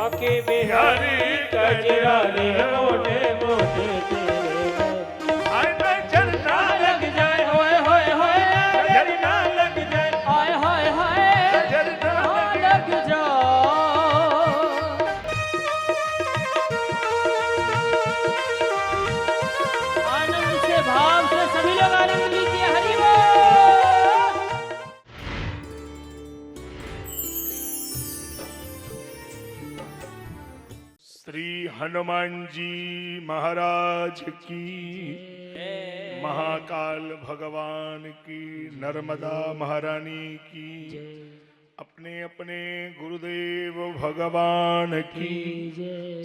बाके बिहारी कजरारे मोटे मोटे तेरे हाय नजर ना लग जाए होए होए होए नजर ना लग जाए हाय हाय हाय नजर ना लग जाओ। आनंद से भाव से सभी लोग आनंद लीजिए। हरि बोल। श्री हनुमान जी महाराज की, महाकाल भगवान की, नर्मदा महारानी की, अपने अपने गुरुदेव भगवान की,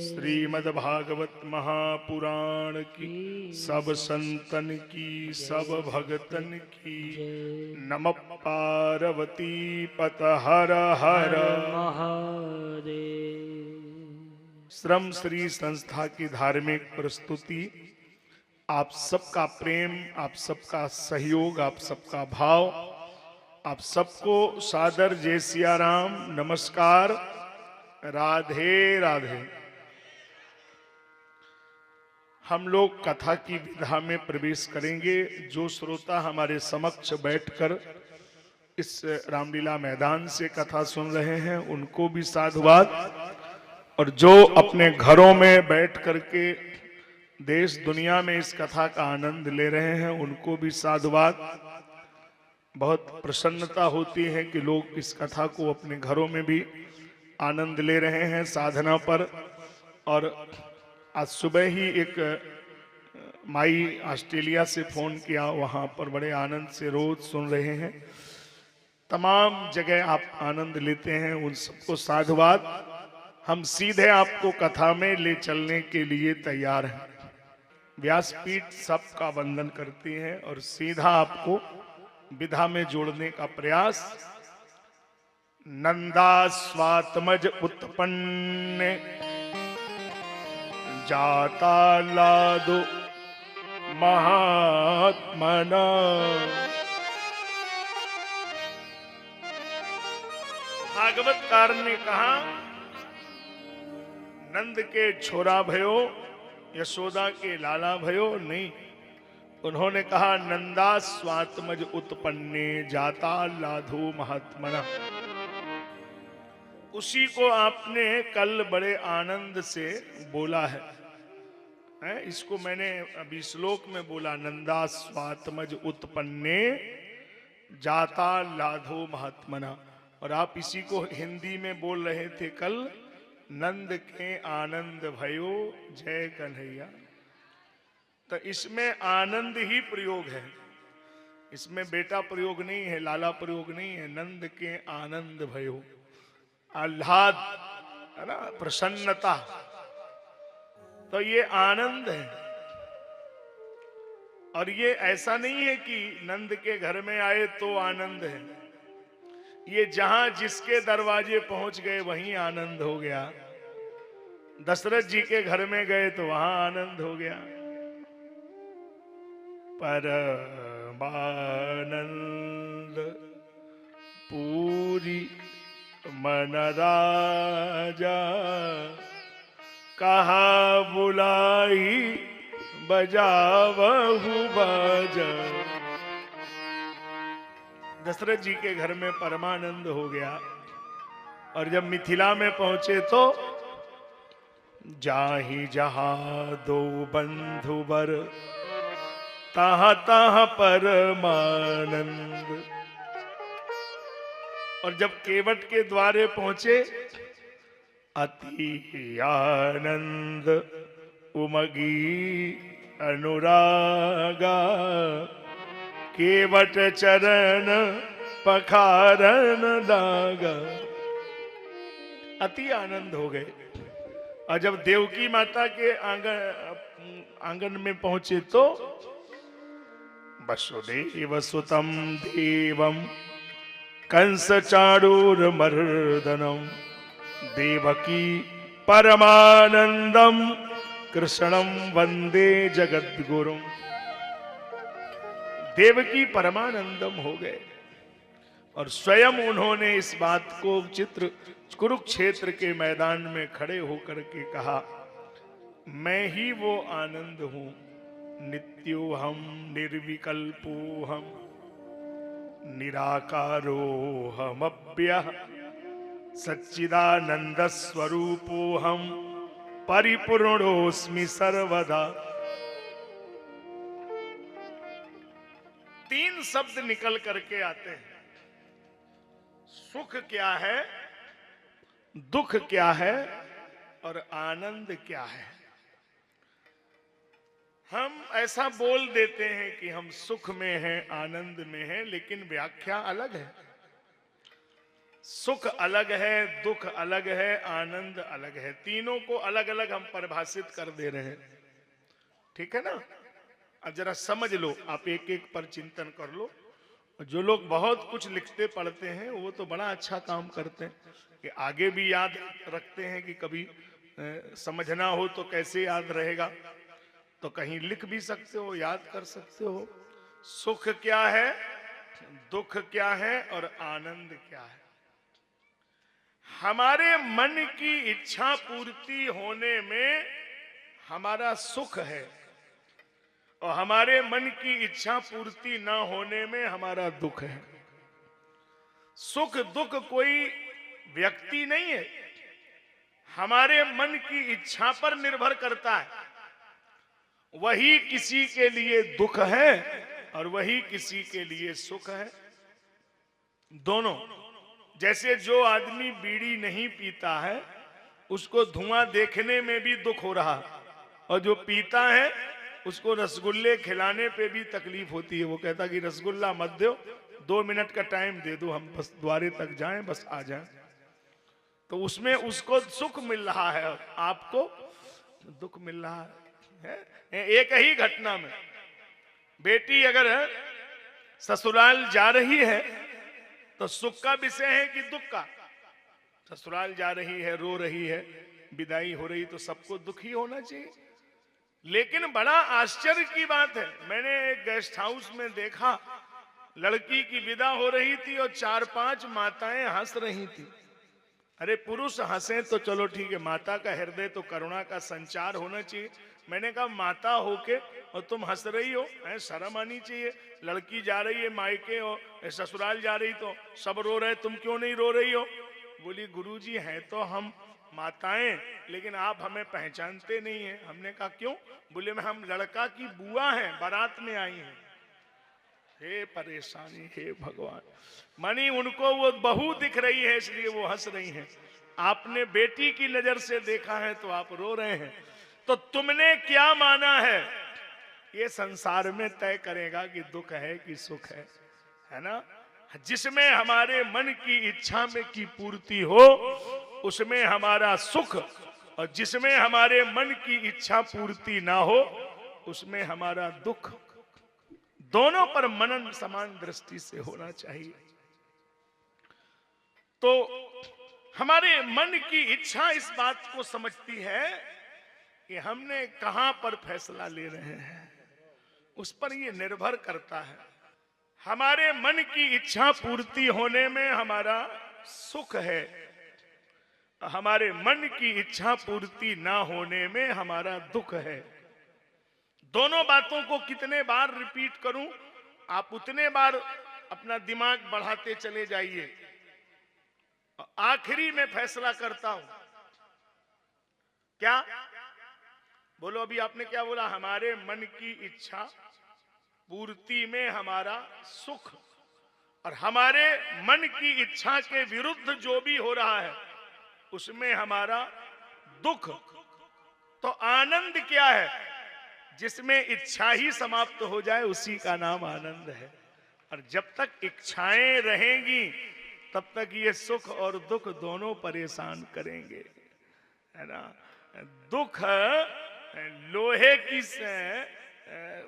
श्रीमद् भागवत महापुराण की, सब संतन की, सब भगतन की। नमः पार्वती पत हर हर महादेव। श्रम श्री संस्था की धार्मिक प्रस्तुति, आप सबका प्रेम, आप सबका सहयोग, आप सबका भाव, आप सबको सादर जय सिया राम, नमस्कार, राधे राधे। हम लोग कथा की विधा में प्रवेश करेंगे। जो श्रोता हमारे समक्ष बैठकर इस रामलीला मैदान से कथा सुन रहे हैं उनको भी साधुवाद, और जो अपने घरों में बैठ करके देश दुनिया में इस कथा का आनंद ले रहे हैं उनको भी साधुवाद। बहुत प्रसन्नता होती है कि लोग इस कथा को अपने घरों में भी आनंद ले रहे हैं साधना पर। और आज सुबह ही एक माई ऑस्ट्रेलिया से फोन किया, वहां पर बड़े आनंद से रोज सुन रहे हैं। तमाम जगह आप आनंद लेते हैं, उन सबको साधुवाद। हम सीधे आपको कथा में ले चलने के लिए तैयार हैं। व्यासपीठ सबका वंदन करती है और सीधा आपको विधा में जोड़ने का प्रयास। नंदा स्वात्मज उत्पन्न जाता लादो महात्मना। भागवतकार ने कहा नंद के छोरा भयो, यशोदा के लाला भयो नहीं। उन्होंने कहा नंदा स्वात्मज उत्पन्ने जाता लाधो महात्मना। उसी को आपने कल बड़े आनंद से बोला है, इसको मैंने अभी श्लोक में बोला, नंदा स्वात्मज उत्पन्ने जाता लाधो महात्मना। और आप इसी को हिंदी में बोल रहे थे कल, नंद के आनंद भयो जय कन्हैया। तो इसमें आनंद ही प्रयोग है, इसमें बेटा प्रयोग नहीं है, लाला प्रयोग नहीं है। नंद के आनंद भयो, आह्लाद है ना, प्रसन्नता। तो ये आनंद है। और ये ऐसा नहीं है कि नंद के घर में आए तो आनंद है। ये जहां जिसके दरवाजे पहुंच गए वहीं आनंद हो गया। दशरथ जी के घर में गए तो वहां आनंद हो गया। परमानंद पूरी मन राजा, कहा बुलाई बजावहु बाजा। दशरथ जी के घर में परमानंद हो गया। और जब मिथिला में पहुंचे तो जाहि जहां दो बंधुवर, तहां तहां परमानंद। और जब केवट के द्वारे पहुंचे, अति आनंद उमगी अनुरागा, केवट चरण पखारन लागा। अति आनंद हो गए। और जब देवकी माता के आंगन में पहुंचे तो वसुदेव सुतम देवम कंस चाणूर मर्दनम, देवकी परमानंदम कृष्णम वंदे जगद्गुरुम। देवकी परमानंदम हो गए। और स्वयं उन्होंने इस बात को चित्र कुरुक्षेत्र के मैदान में खड़े होकर के कहा, मैं ही वो आनंद हूं, नित्योहम निर्विकल्पोहम निराकारोहमव्यः सच्चिदानंद स्वरूपोहम परिपूर्णोस्मि सर्वदा। 3 शब्द निकल करके आते हैं। सुख क्या है, दुख क्या है और आनंद क्या है। हम ऐसा बोल देते हैं कि हम सुख में हैं, आनंद में हैं, लेकिन व्याख्या अलग है। सुख अलग है, दुख अलग है, आनंद अलग है। तीनों को अलग अलग हम परिभाषित कर दे रहे हैं। ठीक है ना? अब जरा समझ लो, आप एक एक पर चिंतन कर लो। जो लोग बहुत कुछ लिखते पढ़ते हैं वो तो बड़ा अच्छा काम करते हैं कि आगे भी याद रखते हैं कि कभी समझना हो तो कैसे याद रहेगा, तो कहीं लिख भी सकते हो, याद कर सकते हो। सुख क्या है, दुख क्या है और आनंद क्या है। हमारे मन की इच्छा पूर्ति होने में हमारा सुख है और हमारे मन की इच्छा पूर्ति न होने में हमारा दुख है। सुख दुख कोई व्यक्ति नहीं है, हमारे मन की इच्छा पर निर्भर करता है। वही किसी के लिए दुख है और वही किसी के लिए सुख है। दोनों। जैसे जो आदमी बीड़ी नहीं पीता है उसको धुआं देखने में भी दुख हो रहा, और जो पीता है उसको रसगुल्ले खिलाने पे भी तकलीफ होती है। वो कहता कि रसगुल्ला मत दो, 2 मिनट का टाइम दे दो, हम बस द्वारे तक जाएं, बस आ जाएं। तो उसमें उसको सुख मिल रहा है और आपको दुख मिल रहा है। एक ही घटना में बेटी अगर ससुराल जा रही है तो सुख का विषय है कि दुख का। ससुराल जा रही है, रो रही है, विदाई हो रही, तो सबको दुख ही होना चाहिए। लेकिन बड़ा आश्चर्य की बात है, मैंने एक गेस्ट हाउस में देखा, लड़की की विदा हो रही थी और 4-5 माताएं हंस रही थी। अरे पुरुष हंसे तो चलो ठीक है, माता का हृदय तो करुणा का संचार होना चाहिए। मैंने कहा माता होके और तुम हंस रही हो, शर्म आनी चाहिए। लड़की जा रही है मायके और ससुराल जा रही तो सब रो रहे, तुम क्यों नहीं रो रही हो? बोली गुरुजी हैं तो हम माताएं, लेकिन आप हमें पहचानते नहीं हैं। हमने कहा क्यों? बोले हम लड़का की बुआ हैं, बारात में आई हैं। हे परेशानी, हे भगवान। मानी उनको वो बहू दिख रही है इसलिए वो हंस रही हैं। आपने बेटी की नजर से देखा है तो आप रो रहे हैं। तो तुमने क्या माना है ये संसार में तय करेगा कि दुख है कि सुख है ना? जिसमें हमारे मन की इच्छा में की पूर्ति हो उसमें हमारा सुख, और जिसमें हमारे मन की इच्छा पूर्ति ना हो उसमें हमारा दुख। दोनों पर मनन समान दृष्टि से होना चाहिए। तो हमारे मन की इच्छा इस बात को समझती है कि हमने कहां पर फैसला ले रहे हैं, उस पर यह निर्भर करता है। हमारे मन की इच्छा पूर्ति होने में हमारा सुख है, हमारे मन की इच्छा पूर्ति ना होने में हमारा दुख है। दोनों बातों को कितने बार रिपीट करूं, आप उतने बार अपना दिमाग बढ़ाते चले जाइए। आखिरी में फैसला करता हूं। क्या बोलो? अभी आपने क्या बोला? हमारे मन की इच्छा पूर्ति में हमारा सुख, और हमारे मन की इच्छा के विरुद्ध जो भी हो रहा है उसमें हमारा दुख। तो आनंद क्या है? जिसमें इच्छा ही समाप्त हो जाए उसी का नाम आनंद है। और जब तक इच्छाएं रहेंगी तब तक ये सुख और दुख दोनों परेशान करेंगे, है ना? दुख लोहे की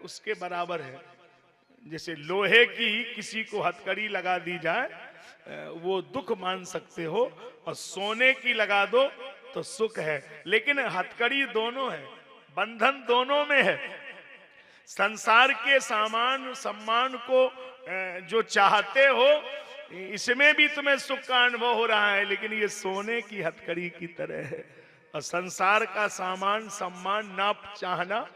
उसके बराबर है। जैसे लोहे की किसी को हथकड़ी लगा दी जाए वो दुख मान सकते हो, और सोने की लगा दो तो सुख है। लेकिन हथकड़ी दोनों है, बंधन दोनों में है। संसार के सामान सम्मान को जो चाहते हो इसमें भी तुम्हें सुख का अनुभव हो रहा है, लेकिन ये सोने की हथकड़ी की तरह है। और संसार का सामान सम्मान ना चाहना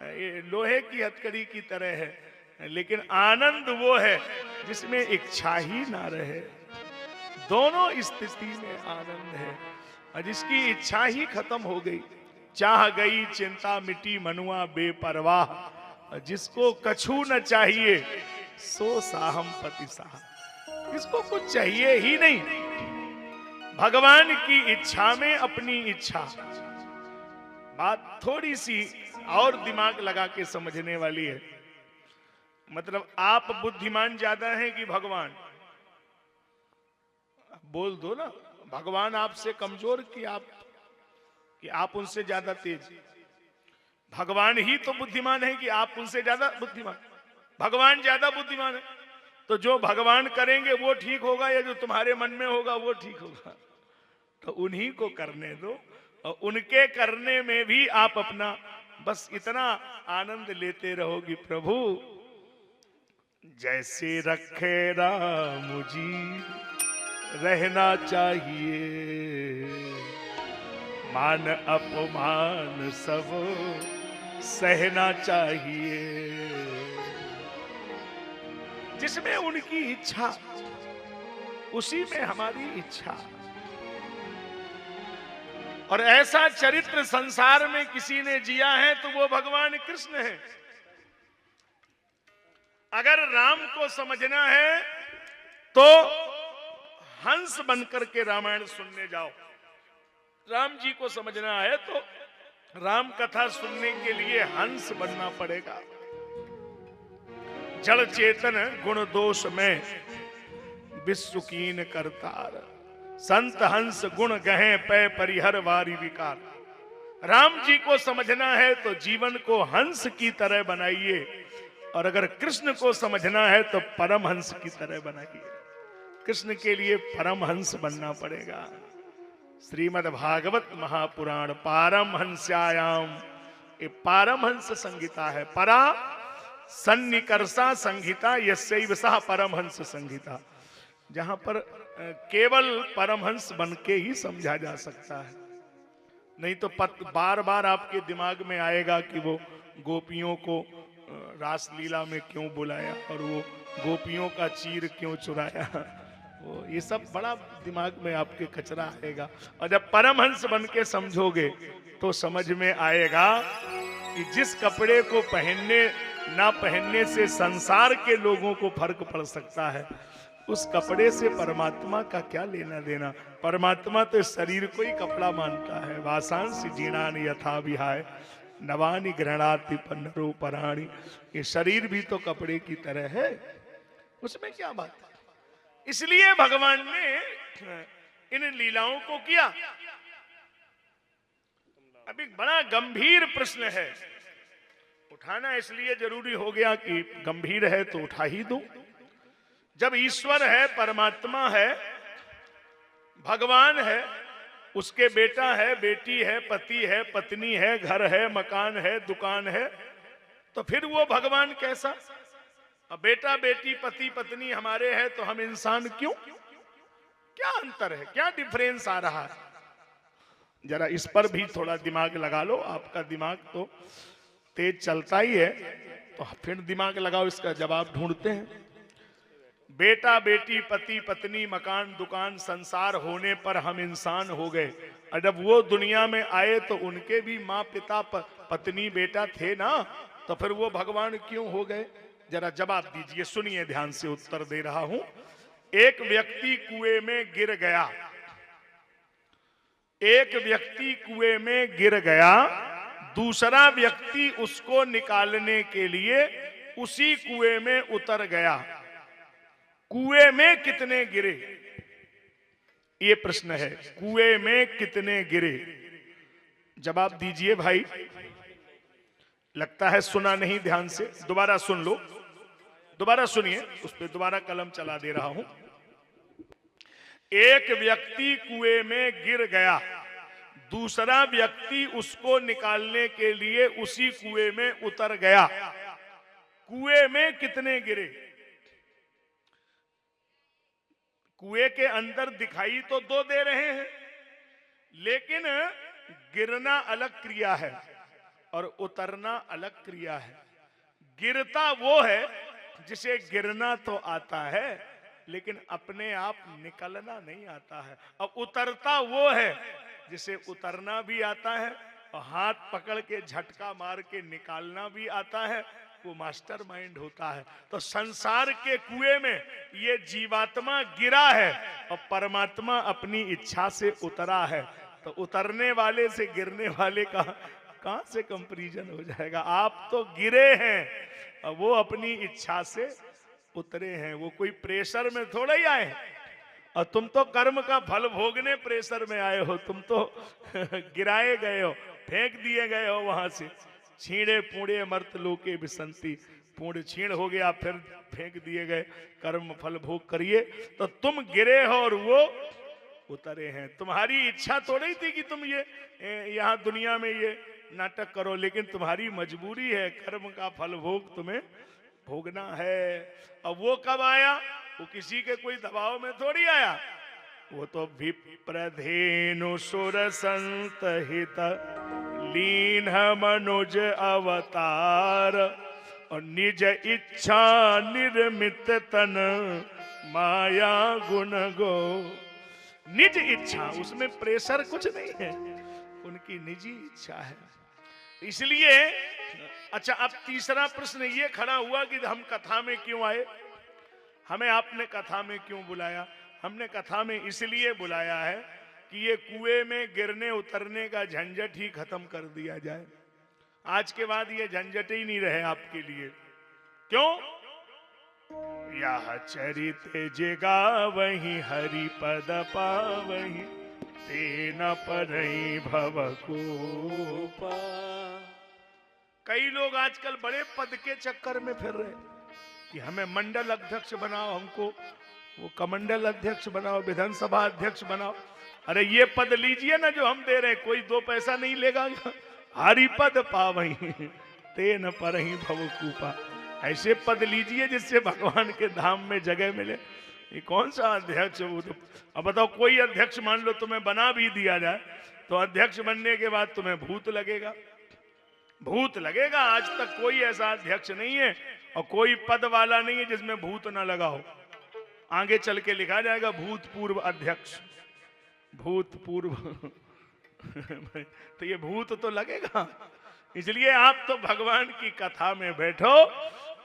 ये लोहे की हथकड़ी की तरह है। लेकिन आनंद वो है जिसमें इच्छा ही ना रहे। दोनों स्थिति में आनंद है। और जिसकी इच्छा ही खत्म हो गई, चाह गई चिंता मिटी मनुआ बेपरवाह। जिसको कछु न चाहिए सो साहम पति साह। इसको कुछ चाहिए ही नहीं, भगवान की इच्छा में अपनी इच्छा। बात थोड़ी सी और दिमाग लगा के समझने वाली है। मतलब आप बुद्धिमान ज्यादा हैं कि भगवान? बोल दो ना, भगवान आपसे कमजोर कि आप उनसे ज्यादा तेज? भगवान ही तो बुद्धिमान है कि आप उनसे ज्यादा बुद्धिमान? भगवान ज्यादा बुद्धिमान है, तो जो भगवान करेंगे वो ठीक होगा या जो तुम्हारे मन में होगा वो ठीक होगा? तो उन्हीं को करने दो, और उनके करने में भी आप अपना बस इतना आनंद लेते रहोगी। प्रभु जैसे रखे राम जी रहना चाहिए, मान अपमान सब सहना चाहिए। जिसमें उनकी इच्छा उसी में हमारी इच्छा। और ऐसा चरित्र संसार में किसी ने जिया है तो वो भगवान कृष्ण है। अगर राम को समझना है तो हंस बनकर के रामायण सुनने जाओ। राम जी को समझना है तो राम कथा सुनने के लिए हंस बनना पड़ेगा। जड़ चेतन गुण दोष में विश्व कीन करतार, संत हंस गुण गहे पै परिहर वारी विकार। राम जी को समझना है तो जीवन को हंस की तरह बनाइए, और अगर कृष्ण को समझना है तो परमहंस की तरह बनाइए। कृष्ण के लिए परमहंस बनना पड़ेगा। श्रीमद् भागवत महापुराण पारमहंस्यायाम, ये पारमहंस संहिता है। परा सन्निकर्षा संहिता यस्यैव सह परमहंस संहिता, जहां पर केवल परमहंस बन के ही समझा जा सकता है। नहीं तो बार बार आपके दिमाग में आएगा कि वो गोपियों को रासलीला में क्यों बुलाया और वो गोपियों का चीर क्यों चुराया। वो ये सब बड़ा दिमाग में आपके कचरा आएगा। और जब परमहंस बन के समझोगे तो समझ में आएगा कि जिस कपड़े को पहनने ना पहनने से संसार के लोगों को फर्क पड़ सकता है, उस कपड़े से परमात्मा का क्या लेना देना। परमात्मा तो शरीर को ही कपड़ा मानता है। वासांसी जीर्णानि यथा विहाय नवानि गृह्णाति पन्नरोपराणि। ये शरीर भी तो कपड़े की तरह है, उसमें क्या बात है। इसलिए भगवान ने इन लीलाओं को किया। अभी बड़ा गंभीर प्रश्न है, उठाना इसलिए जरूरी हो गया कि गंभीर है तो उठा ही दो। जब ईश्वर है, परमात्मा है, भगवान है, उसके बेटा है, बेटी है, पति है, पत्नी है, घर है, मकान है, दुकान है, तो फिर वो भगवान कैसा? अब बेटा बेटी पति पत्नी हमारे हैं तो हम इंसान क्यों? क्या अंतर है, क्या डिफरेंस आ रहा है? जरा इस पर भी थोड़ा दिमाग लगा लो। आपका दिमाग तो तेज चलता ही है, तो फिर दिमाग लगाओ, इसका जवाब ढूंढते हैं। बेटा बेटी पति पत्नी मकान दुकान संसार होने पर हम इंसान हो गए, और जब वो दुनिया में आए तो उनके भी माँ पिता पत्नी बेटा थे ना, तो फिर वो भगवान क्यों हो गए? जरा जवाब दीजिए, सुनिए ध्यान से, उत्तर दे रहा हूं। एक व्यक्ति कुएं में गिर गया, एक व्यक्ति कुएं में गिर गया, दूसरा व्यक्ति उसको निकालने के लिए उसी कुएं में उतर गया। कुएं में कितने गिरे? ये प्रश्न है, कुएं में कितने गिरे? जवाब दीजिए भाई। लगता है सुना नहीं ध्यान से, दोबारा सुन लो, दोबारा सुनिए, उस पर दोबारा कलम चला दे रहा हूं। एक व्यक्ति कुएं में गिर गया, दूसरा व्यक्ति उसको निकालने के लिए उसी कुएं में उतर गया। कुएं में कितने गिरे? कुएं के अंदर दिखाई तो दो दे रहे हैं, लेकिन गिरना अलग क्रिया है और उतरना अलग क्रिया है। गिरता वो है जिसे गिरना तो आता है, लेकिन अपने आप निकलना नहीं आता है। और उतरता वो है जिसे उतरना भी आता है और हाथ पकड़ के झटका मार के निकालना भी आता है। वो मास्टरमाइंड होता है। तो संसार के कुएं में ये जीवात्मा गिरा है और परमात्मा अपनी इच्छा से उतरा है। तो उतरने वाले से गिरने वाले का कहां से कंपैरिजन हो जाएगा? आप तो गिरे हैं और वो अपनी इच्छा से उतरे हैं। वो कोई प्रेशर में थोड़ा ही आए, और तुम तो कर्म का फल भोगने प्रेशर में आए हो। तुम तो गिराए गए हो, फेंक दिए गए हो वहां से। छीणे पूणे मर्त लोके बिसंती, पूर्ण छीण हो गया फिर फेंक दिए गए। कर्म फल भोग करिए। तो तुम गिरे हो और वो उतरे हैं। तुम्हारी इच्छा तो नहीं थी कि तुम ये यहाँ दुनिया में ये नाटक करो, लेकिन तुम्हारी मजबूरी है। कर्म का फल भोग तुम्हें भोगना है। अब वो कब आया? वो किसी के कोई दबाव में थोड़ी आया। वो तो विप्रधेनु सुर संत हित लीन मनुज अवतार, और निज इच्छा निर्मित तन माया गुण गो। निज इच्छा, उसमें प्रेशर कुछ नहीं है, उनकी निजी इच्छा है। इसलिए अच्छा, अब तीसरा प्रश्न ये खड़ा हुआ कि हम कथा में क्यों आए, हमें आपने कथा में क्यों बुलाया? हमने कथा में इसलिए बुलाया है कि ये कुएं में गिरने उतरने का झंझट ही खत्म कर दिया जाए। आज के बाद ये झंझट ही नहीं रहे आपके लिए। क्यों? यह चरित जेगा वही हरि पद पावही, तेन परहि भव कोपा। कई लोग आजकल बड़े पद के चक्कर में फिर रहे कि हमें मंडल अध्यक्ष बनाओ, हमको वो कमंडल अध्यक्ष बनाओ, विधानसभा अध्यक्ष बनाओ। अरे ये पद लीजिए ना जो हम दे रहे हैं, कोई 2 पैसा नहीं लेगा। हरि पद पावही तेन परहि भव कूपा। ऐसे पद लीजिए जिससे भगवान के धाम में जगह मिले। ये कौन सा अध्यक्ष? वो तो अब बताओ, कोई अध्यक्ष मान लो तुम्हें बना भी दिया जाए, तो अध्यक्ष बनने के बाद तुम्हें भूत लगेगा, भूत लगेगा। आज तक कोई ऐसा अध्यक्ष नहीं है और कोई पद वाला नहीं है जिसमें भूत ना लगा हो। आगे चल के लिखा जाएगा भूतपूर्व अध्यक्ष, भूतपूर्व। तो ये भूत तो लगेगा। इसलिए आप तो भगवान की कथा में बैठो,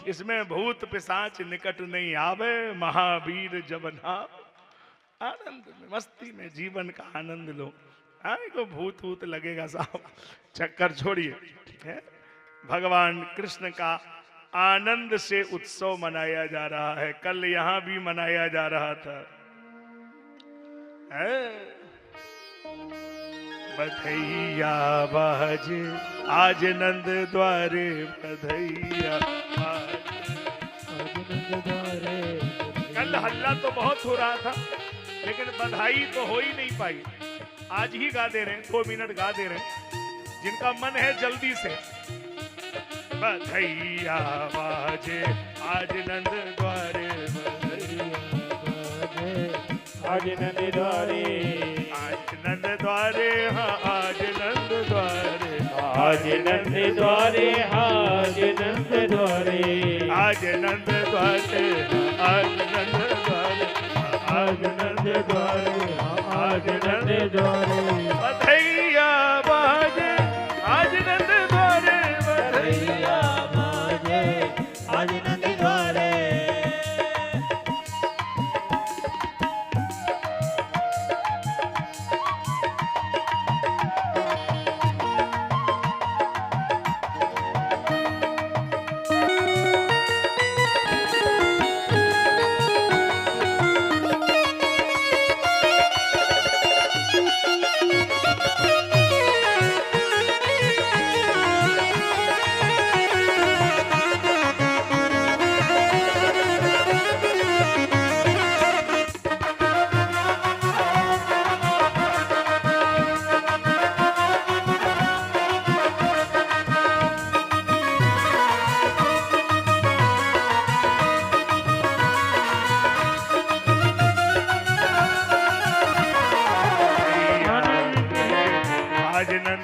इसमें भूत पिशाच निकट नहीं आवे। महावीर जब नाम, आनंद में मस्ती में जीवन का आनंद लो। को भूत भूत लगेगा साहब, चक्कर छोड़िए। भगवान कृष्ण का आनंद से उत्सव मनाया जा रहा है। कल यहां भी मनाया जा रहा था। बधैया बाज आज नंद द्वारे, बधैया आज नंद द्वारे। कल हल्ला तो बहुत हो रहा था, लेकिन बधाई तो हो ही नहीं पाई। आज ही गा दे रहे हैं, 2 मिनट गा दे रहे हैं। जिनका मन है जल्दी से। बधैया बाजे आज नंद द्वारे, आज नंद द्वारे, आज नंद द्वारे, हाँ आज नंद द्वारे, आज नंद द्वारे, आज नंद द्वारे, आज नंद द्वारे, आज नंद द्वारे, आज नंद द्वारे, आज नंद द्वारे। बधैया बाजे आज नंद द्वारे, बधैया बाजे आज नंद द्वारे।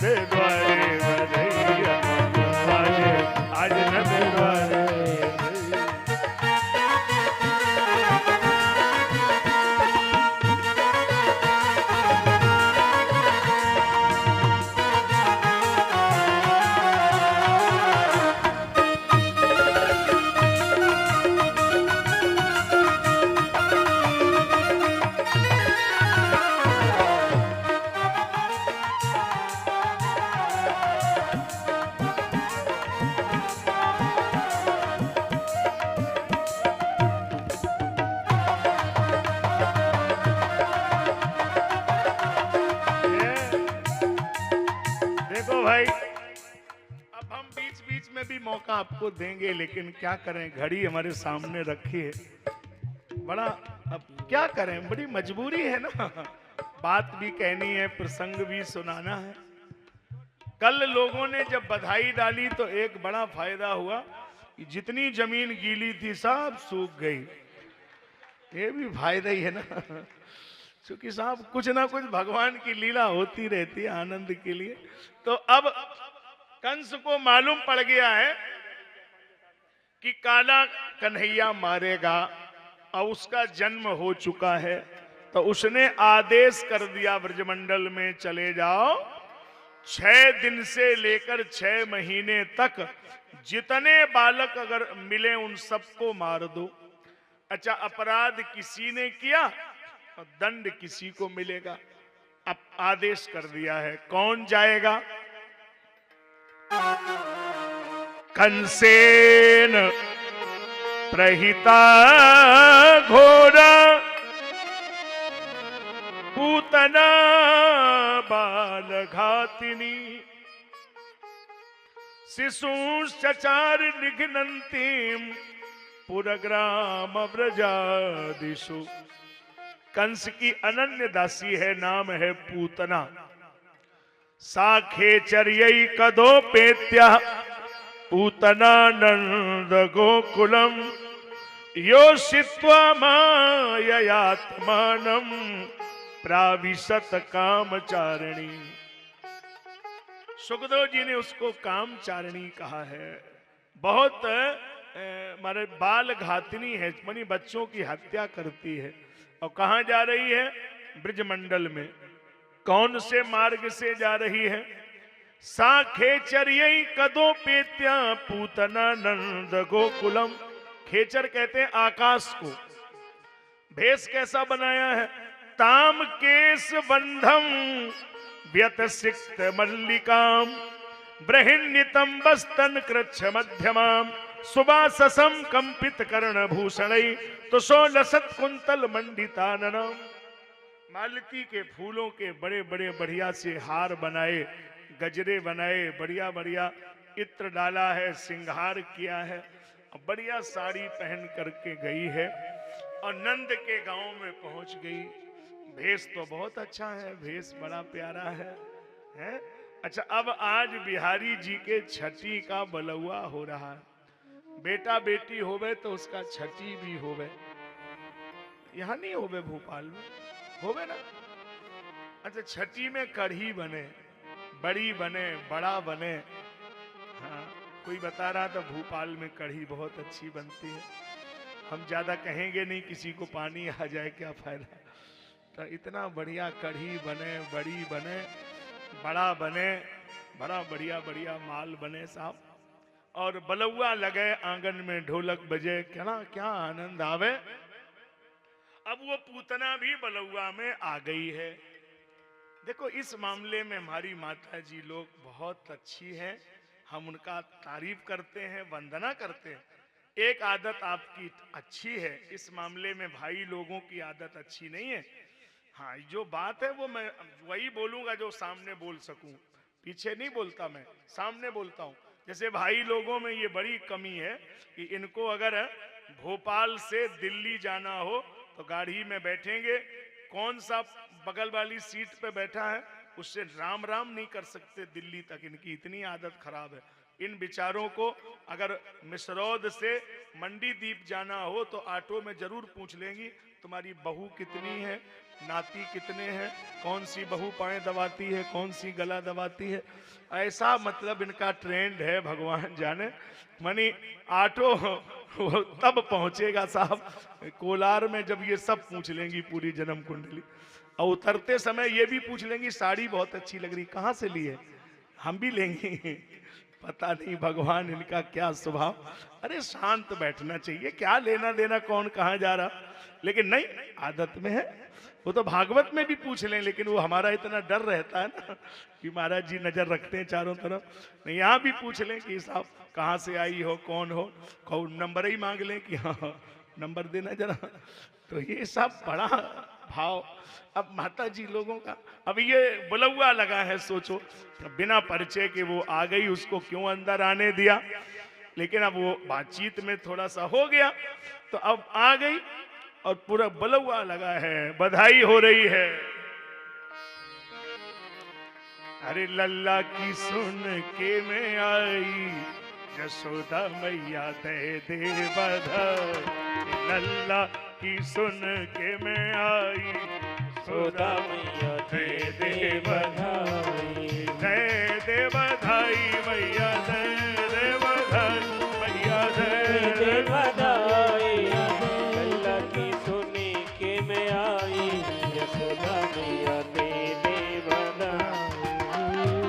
नंद द्वारे बधैया, आज नंद द्वारे। देखो भाई, अब हम बीच बीच में भी मौका आपको देंगे, लेकिन क्या करें, घड़ी हमारे सामने रखी है, बड़ा अब क्या करें, बड़ी मजबूरी है ना। बात भी कहनी है, प्रसंग भी सुनाना है। कल लोगों ने जब बधाई डाली तो एक बड़ा फायदा हुआ कि जितनी जमीन गीली थी सब सूख गई। ये भी फायदा ही है ना, क्योंकि साहब कुछ ना कुछ भगवान की लीला होती रहती है आनंद के लिए। तो अब कंस को मालूम पड़ गया है कि काला कन्हैया मारेगा और उसका जन्म हो चुका है, तो उसने आदेश कर दिया ब्रजमंडल में चले जाओ, 6 दिन से लेकर 6 महीने तक जितने बालक अगर मिले उन सबको मार दो। अच्छा, अपराध किसी ने किया और दंड किसी को मिलेगा। अब आदेश कर दिया है, कौन जाएगा? कंसेन प्रहिता घोरा पूतना बाल घातिनी शिशुश्चचार निघ्नन्तीम पुरग्राम व्रजादिषु। कंस की अनन्य दासी है, नाम है पूतना। साखेचर्यै कदोपेत्या पूतना नंद गोकुलम योषित्वा माययात्मानं प्राविशत कामचारिणी। सुखदेव जी ने उसको कामचारिणी कहा है। बहुत मारे बाल घातिनी है, मानी बच्चों की हत्या करती है। और कहां जा रही है? ब्रजमंडल में। कौन से मार्ग से जा रही है? साखेचर्यै कदोपेत्या पूतना नंद गोकुलम। खेचर कहते हैं आकाश को। भेष कैसा बनाया है? ताम केश बंधम व्यतसिक्त मल्लिकाम ब्रहिण्यतम बस्तन कृच्छ मध्यमाम सुबाससम कंपित कर्ण भूषणै तुषो लसत कुंतल मंडिताननम। मालती के फूलों के बड़े बड़े बढ़िया से हार बनाए, गजरे बनाए, बढ़िया बढ़िया इत्र डाला है, श्रृंगार किया है, बढ़िया साड़ी पहन करके गई है और नंद के गांव में पहुंच गई। भेष तो बहुत अच्छा है, भेष बड़ा प्यारा है? अच्छा, अब आज बिहारी जी के छठी का बलुआ हो रहा है। बेटा बेटी होवे तो उसका छठी भी होवे। यहाँ नहीं होवे, भोपाल में होवे ना। अच्छा, छठी में कढ़ी बने, बड़ी बने, बड़ा बने। हाँ, कोई बता रहा था भोपाल में कढ़ी बहुत अच्छी बनती है। हम ज्यादा कहेंगे नहीं, किसी को पानी आ जाए क्या फायदा। तो इतना बढ़िया कढ़ी बने, बड़ी बने, बड़ा बने, बड़ा बढ़िया बढ़िया माल बने साहब। और बलुआ लगे, आंगन में ढोलक बजे, क्या आनंद आवे। अब वो पूतना भी बलुआ में आ गई है। देखो, इस मामले में हमारी माता जी लोग बहुत अच्छी हैं, हम उनका तारीफ करते हैं, वंदना करते हैं। एक आदत आपकी अच्छी है, इस मामले में भाई लोगों की आदत अच्छी नहीं है। हाँ, जो बात है वो मैं वही बोलूंगा जो सामने बोल सकूं, पीछे नहीं बोलता, मैं सामने बोलता हूं। जैसे भाई लोगों में ये बड़ी कमी है कि इनको अगर भोपाल से दिल्ली जाना हो तो गाड़ी में बैठेंगे, कौन सा बगल वाली सीट पे बैठा है उससे राम राम नहीं कर सकते दिल्ली तक। इनकी इतनी आदत खराब है। इन बिचारों को अगर मिसरौद से मंडी द्वीप जाना हो तो ऑटो में जरूर पूछ लेंगी तुम्हारी बहू कितनी है, नाती कितने हैं, कौन सी बहू पाए दबाती है, कौन सी गला दबाती है, ऐसा मतलब इनका ट्रेंड है, भगवान जाने। मनी ऑटो वो तब पहुंचेगा साहब कोलार में जब ये सब पूछ लेंगी पूरी जन्म कुंडली, और उतरते समय ये भी पूछ लेंगी साड़ी बहुत अच्छी लग रही, कहाँ से ली है, हम भी लेंगे। पता नहीं भगवान इनका क्या स्वभाव। अरे शांत बैठना चाहिए, क्या लेना देना कौन कहाँ जा रहा, लेकिन नहीं, आदत में है। वो तो भागवत में भी पूछ लें, लेकिन वो हमारा इतना डर रहता है ना कि महाराज जी नजर रखते हैं चारों तरफ। नहीं, यहाँ भी पूछ लें कि साहब कहाँ से आई हो, कौन हो, कौन नंबर ही मांग लें कि हाँ नंबर देना जरा। तो ये सब बड़ा भाव। अब माता जी लोगों का, अब ये बुलौआ लगा है, सोचो बिना परिचय के वो आ गई, उसको क्यों अंदर आने दिया, लेकिन अब वो बातचीत में थोड़ा सा हो गया, तो अब आ गई और पूरा बुलौआ लगा है, बधाई हो रही है। अरे लल्ला की सुन के मैं आई, यशोदा मैया दे दे बधाई, लल्ला की सुन के मैं आई, यशोदा मैया दे दे बधाई, दे दे बधाई मैया, दे दे बधाई मैया, दे दे बधाई, लल्ला की सुनी के मैं आई, यशोदा मैया दे दे बधाई,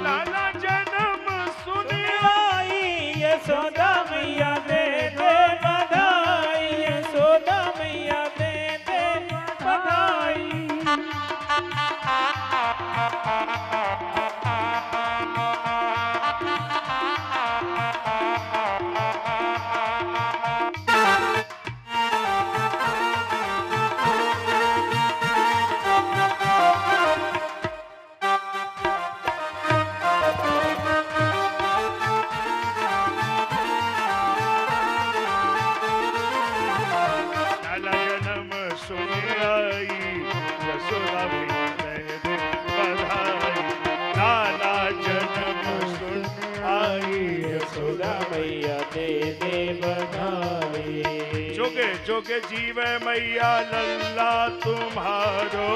लाला जन्म सुन आई, यशोदा मैया दे दे बधाई, यशोदा मैया दे दे बधाई। लाला जन्म सुन आई, यशोदा मैया दे दे बधाई, लाला जन्म सुन आई, यशोदा मैया दे दे बधाई। जोगे जोगे जीवे मैया लल्ला तुम्हारो,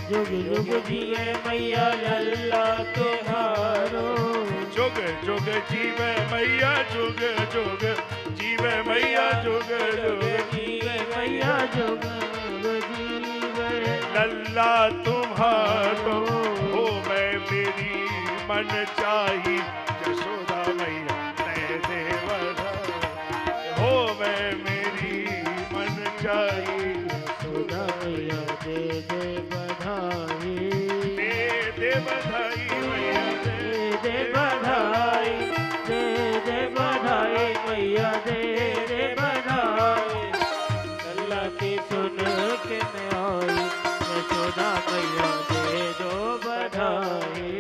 जुग जुग जिए मैया लल्ला तुम्हारो, जुग जुग जीवे मैया, जुग जुग जीवे मैया, जुग जुग जीवे मैया जुग जीवे, लल्ला तुम्हारो हो मैं मेरी मन चाही, यशोदा मैया दे दे बधाई, हो मैं मेरी मन चाही, यशोदा मैया दे दे बधाई, दे दे बधाई मैया, दे दे बधाई, दे दे बधाई मैया दे दे बधाई, लल्ला की सुन के मैं आई, यशोदा मैया दे दो बधाई,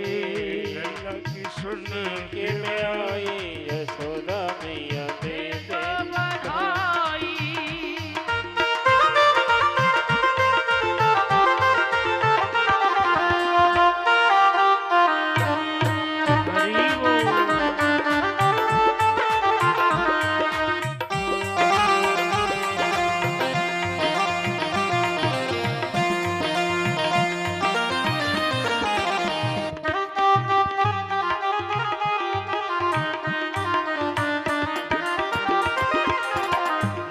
लल्ला की सुन के मैं आई, यशोदा मैया दे दे बधाई। हरि बोल।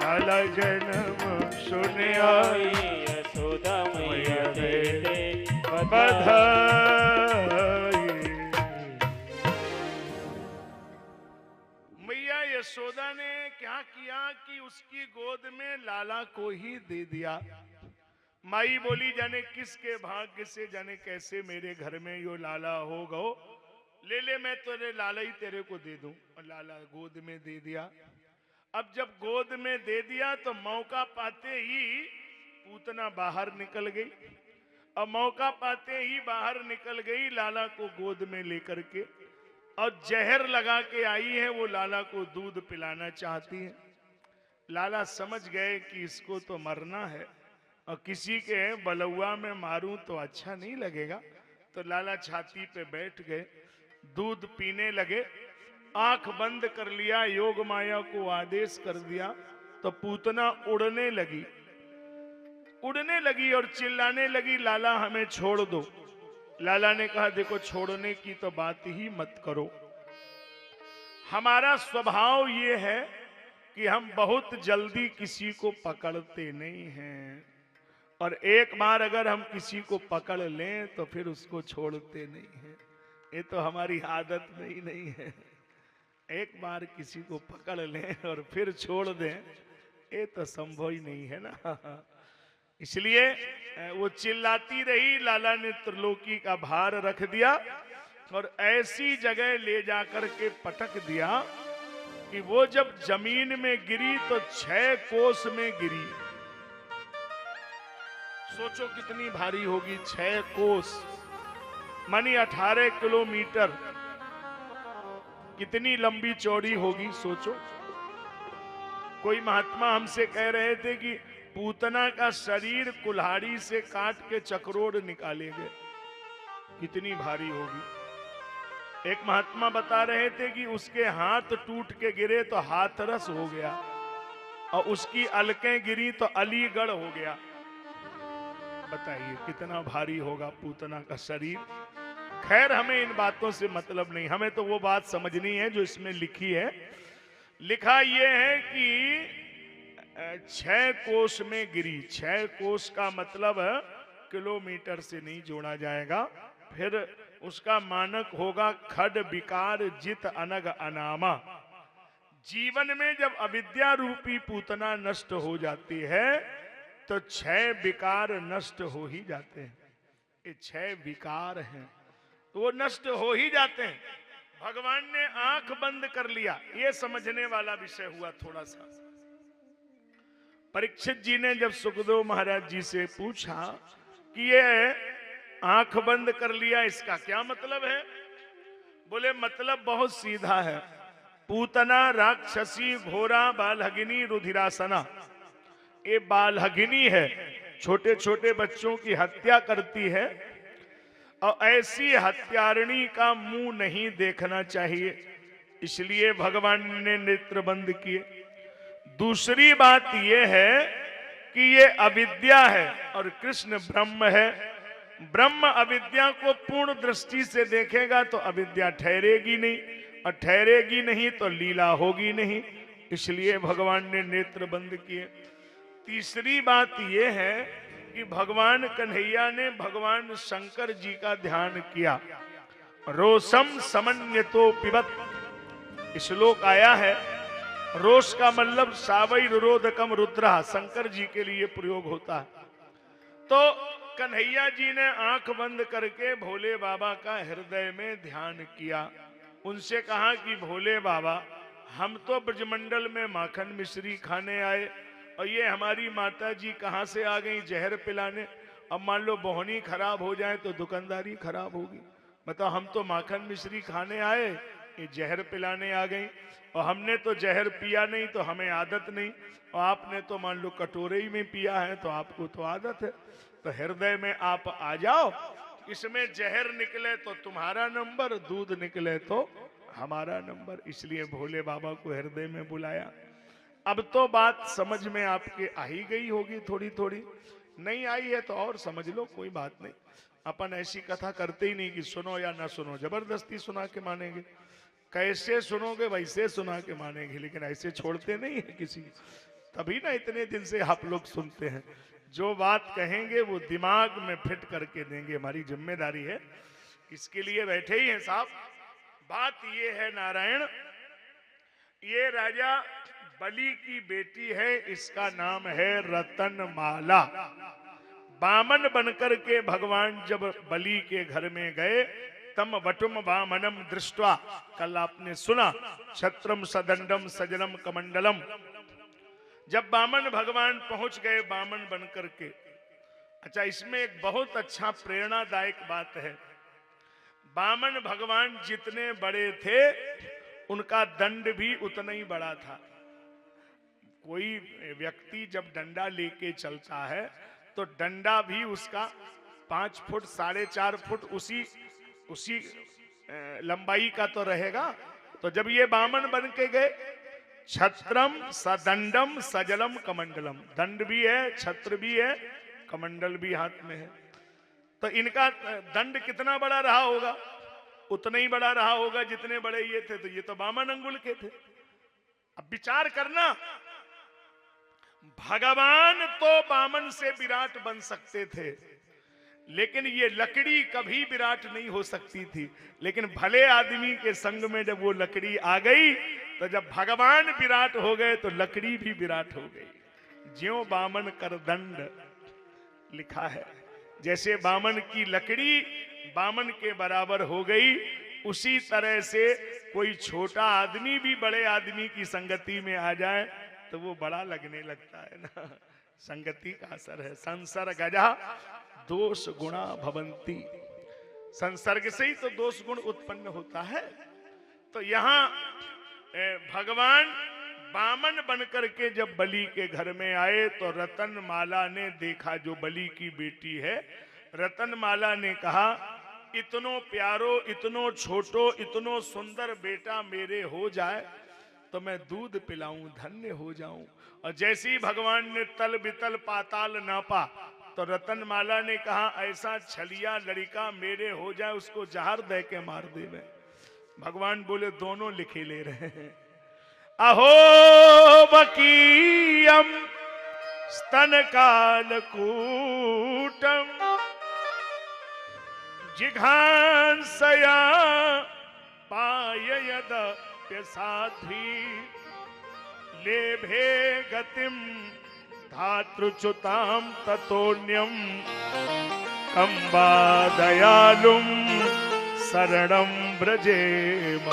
लाला जन्म सुन आई, यशोदा मैया दे दे बधाई। मैया यशोदा ने क्या किया कि उसकी गोद में लाला को ही दे दिया। माई बोली जाने किसके भाग्य से, जाने कैसे मेरे घर में यो लाला हो गो, ले ले मैं तेरे लाला ही तेरे को दे दूं। और लाला गोद में दे दिया। अब जब गोद में दे दिया तो मौका पाते ही पूतना बाहर निकल गई। अब मौका पाते ही बाहर निकल गई लाला को गोद में लेकर के, और जहर लगा के आई है, वो लाला को दूध पिलाना चाहती है। लाला समझ गए कि इसको तो मरना है, और किसी के बलुआ में मारूं तो अच्छा नहीं लगेगा। तो लाला छाती पे बैठ गए, दूध पीने लगे, आंख बंद कर लिया, योग माया को आदेश कर दिया, तो पूतना उड़ने लगी। उड़ने लगी और चिल्लाने लगी, लाला हमें छोड़ दो। लाला ने कहा, देखो छोड़ने की तो बात ही मत करो, हमारा स्वभाव ये है कि हम बहुत जल्दी किसी को पकड़ते नहीं हैं, और एक बार अगर हम किसी को पकड़ लें तो फिर उसको छोड़ते नहीं हैं। ये तो हमारी आदत में ही नहीं है। एक बार किसी को पकड़ लें और फिर छोड़ दें, ये तो संभव ही नहीं है ना। इसलिए वो चिल्लाती रही, लाला ने त्रिलोकी का भार रख दिया और ऐसी जगह ले जाकर के पटक दिया कि वो जब जमीन में गिरी तो 6 कोस में गिरी। सोचो कितनी भारी होगी, 6 कोस मानी 18 किलोमीटर, कितनी लंबी चौड़ी होगी सोचो। कोई महात्मा हमसे कह रहे थे कि पूतना का शरीर कुल्हाड़ी से काट के चक्रोड़ निकालेंगे, कितनी भारी होगी। एक महात्मा बता रहे थे कि उसके हाथ टूट के गिरे तो हाथरस हो गया, और उसकी अलकें गिरी तो अलीगढ़ हो गया। बताइए कितना भारी होगा पूतना का शरीर। खैर हमें इन बातों से मतलब नहीं, हमें तो वो बात समझनी है जो इसमें लिखी है। लिखा ये है कि 6 कोस में गिरी। 6 कोस का मतलब किलोमीटर से नहीं जोड़ा जाएगा, फिर उसका मानक होगा खड विकार जित अनग अनामा। जीवन में जब अविद्या रूपी पूतना नष्ट हो जाती है तो 6 विकार नष्ट हो ही जाते हैं। ये 6 विकार हैं तो वो नष्ट हो ही जाते हैं। भगवान ने आंख बंद कर लिया, ये समझने वाला विषय हुआ थोड़ा सा। परीक्षित जी ने जब सुखदेव महाराज जी से पूछा कि ये आंख बंद कर लिया, इसका क्या मतलब है? बोले मतलब बहुत सीधा है। पूतना राक्षसी घोरा बालहगिनी रुधिरासना, ये बालहगिनी है, छोटे छोटे बच्चों की हत्या करती है, और ऐसी हत्यारिणी का मुंह नहीं देखना चाहिए, इसलिए भगवान ने नेत्र बंद किए। दूसरी बात यह है कि ये अविद्या है और कृष्ण ब्रह्म है। ब्रह्म अविद्या को पूर्ण दृष्टि से देखेगा तो अविद्या ठहरेगी नहीं, और ठहरेगी नहीं तो लीला होगी नहीं, इसलिए भगवान ने नेत्र बंद किए। तीसरी बात यह है कि भगवान कन्हैया ने भगवान शंकर जी का ध्यान किया। रोषम समन्वितो पिबत श्लोक आया है। रोष का मतलब सावई रोधकम रुद्रा, शंकर जी के लिए प्रयोग होता है। तो कन्हैया जी ने आंख बंद करके भोले बाबा का हृदय में ध्यान किया। उनसे कहा कि भोले बाबा, हम तो ब्रजमंडल में माखन मिश्री खाने आए और ये हमारी माता जी कहां से आ गई जहर पिलाने। अब मान लो बोहनी खराब हो जाए तो दुकानदारी खराब होगी। बताओ, हम तो माखन मिश्री खाने आए, ये जहर पिलाने आ गई, और हमने तो जहर पिया नहीं तो हमें आदत नहीं, और आपने तो मान लो कटोरे ही में पिया है तो आपको तो आदत है। तो हृदय में आप आ जाओ, इसमें जहर निकले तो तुम्हारा नंबर, दूध निकले तो हमारा नंबर। इसलिए भोले बाबा को हृदय में बुलाया। अब तो बात समझ में आपके आ ही गई होगी, थोड़ी थोड़ी। नहीं आई है तो और समझ लो, कोई बात नहीं। अपन ऐसी कथा करते ही नहीं कि सुनो या ना सुनो, जबरदस्ती सुना के मानेंगे। कैसे सुनोगे वैसे सुना के मानेंगे, लेकिन ऐसे छोड़ते नहीं है किसी। तभी ना इतने दिन से आप लोग सुनते हैं। जो बात कहेंगे वो दिमाग में फिट करके देंगे, हमारी जिम्मेदारी है, इसके लिए बैठे ही हैं साहब। बात ये है नारायण, ये राजा बलि की बेटी है, इसका नाम है रतनमाला। बामन बनकर के भगवान जब बलि के घर में गए, तम वटुम वामनम दृष्टवा, कल आपने सुना, छत्रम सदंडम सजनम कमंडलम। जब बामन भगवान पहुंच गए बामन बनकर के। अच्छा, इसमें एक बहुत अच्छा प्रेरणादायक बात है। बामन भगवान जितने बड़े थे उनका दंड भी उतना ही बड़ा था। कोई व्यक्ति जब डंडा लेके चलता है तो डंडा भी उसका 5 फुट 4.5 फुट उसी लंबाई का तो रहेगा। तो जब ये बामन बन के गए, छत्रम सदंडम सजलम कमंडलम, दंड भी है, छत्र भी है, कमंडल भी हाथ में है, तो इनका दंड कितना बड़ा रहा होगा? उतना ही बड़ा रहा होगा जितने बड़े ये थे। तो ये तो वामन अंगुल के थे। अब विचार करना, भगवान तो वामन से विराट बन सकते थे, लेकिन ये लकड़ी कभी विराट नहीं हो सकती थी। लेकिन भले आदमी के संग में जब वो लकड़ी आ गई, तो जब भगवान विराट हो गए तो लकड़ी भी विराट हो गई। ज्यों वामन कर दंड लिखा है, जैसे वामन की लकड़ी वामन के बराबर हो गई, उसी तरह से कोई छोटा आदमी भी बड़े आदमी की संगति में आ जाए तो वो बड़ा लगने लगता है ना। संगति का असर है। संसर्गजा दोष गुणा भवंती, संसर्ग से ही तो दोष गुण उत्पन्न होता है। तो यहाँ भगवान वामन बनकर के जब बलि के घर में आए तो रतनमाला ने देखा, जो बलि की बेटी है, रतनमाला ने कहा, इतनो प्यारो, इतनो छोटो, इतनो सुंदर बेटा मेरे हो जाए तो मैं दूध पिलाऊं, धन्य हो जाऊं। और जैसे ही भगवान ने तल बितल पाताल नापा तो रतनमाला ने कहा, ऐसा छलिया लड़का मेरे हो जाए उसको जहर दे के मार दे। मैं भगवान बोले, दोनों लिखे ले रहे हैं। अहो बकीयम स्तन काल कूटम जिघांसया पाययद साध्वी लेभे गतिम धातृच्युताम ततोन्यम कंबा दयालुम शरणम ब्रजेम।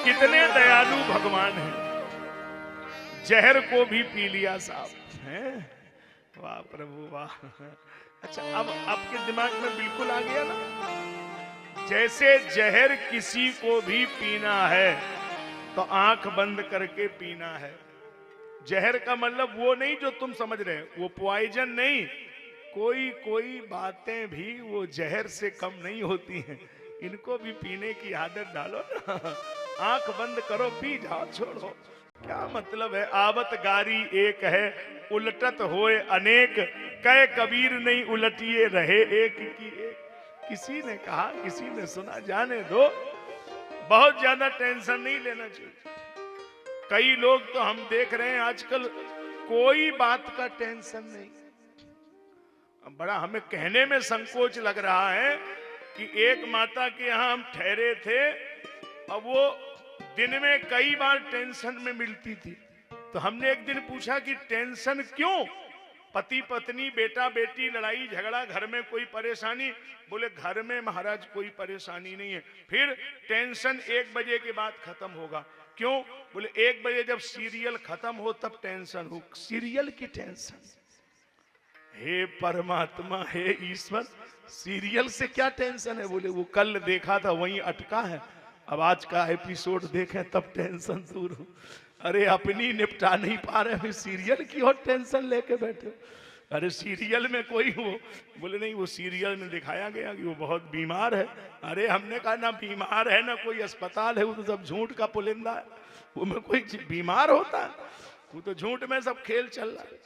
कितने दयालु भगवान हैं, जहर को भी पी लिया साहब हैं। वाह प्रभु वाह। अच्छा, अब आपके दिमाग में बिल्कुल आ गया ना। जैसे जहर किसी को भी पीना है तो आंख बंद करके पीना है। जहर का मतलब वो नहीं जो तुम समझ रहे हो, वो पॉइजन नहीं। कोई कोई बातें भी वो जहर से कम नहीं होती हैं, इनको भी पीने की आदत डालो ना। आंख बंद करो, पी जाओ, छोड़ो। क्या मतलब है? आवत गारी एक है, उलटत होए अनेक, कह कबीर नहीं उलटिए रहे एक की एक। किसी ने कहा, किसी ने सुना, जाने दो। बहुत ज्यादा टेंशन नहीं लेना चाहिए। कई लोग तो हम देख रहे हैं आजकल, कोई बात का टेंशन नहीं। बड़ा हमें कहने में संकोच लग रहा है कि एक माता के यहां हम ठहरे थे और वो दिन में कई बार टेंशन में मिलती थी। तो हमने एक दिन पूछा कि टेंशन क्यों? पति पत्नी, बेटा बेटी, लड़ाई झगड़ा, घर में कोई परेशानी? बोले घर में महाराज कोई परेशानी नहीं है, फिर टेंशन 1 बजे के बाद खत्म होगा। क्यों? बोले 1 बजे जब सीरियल खत्म हो तब टेंशन हो। सीरियल की टेंशन? हे परमात्मा, हे ईश्वर, सीरियल से क्या टेंशन है? बोले वो कल देखा था वहीं अटका है, अब आज का एपिसोड देखें तब टेंशन दूर हो। अरे अपनी निपटा नहीं पा रहे हो, सीरियल की और टेंशन लेके बैठे हो। अरे सीरियल में कोई हो? बोले नहीं, वो सीरियल में दिखाया गया कि वो बहुत बीमार है। अरे हमने कहा ना बीमार है ना कोई अस्पताल है, वो तो सब झूठ का पुलिंदा है। वो में कोई बीमार होता है? वो तो झूठ में सब खेल चल रहा है।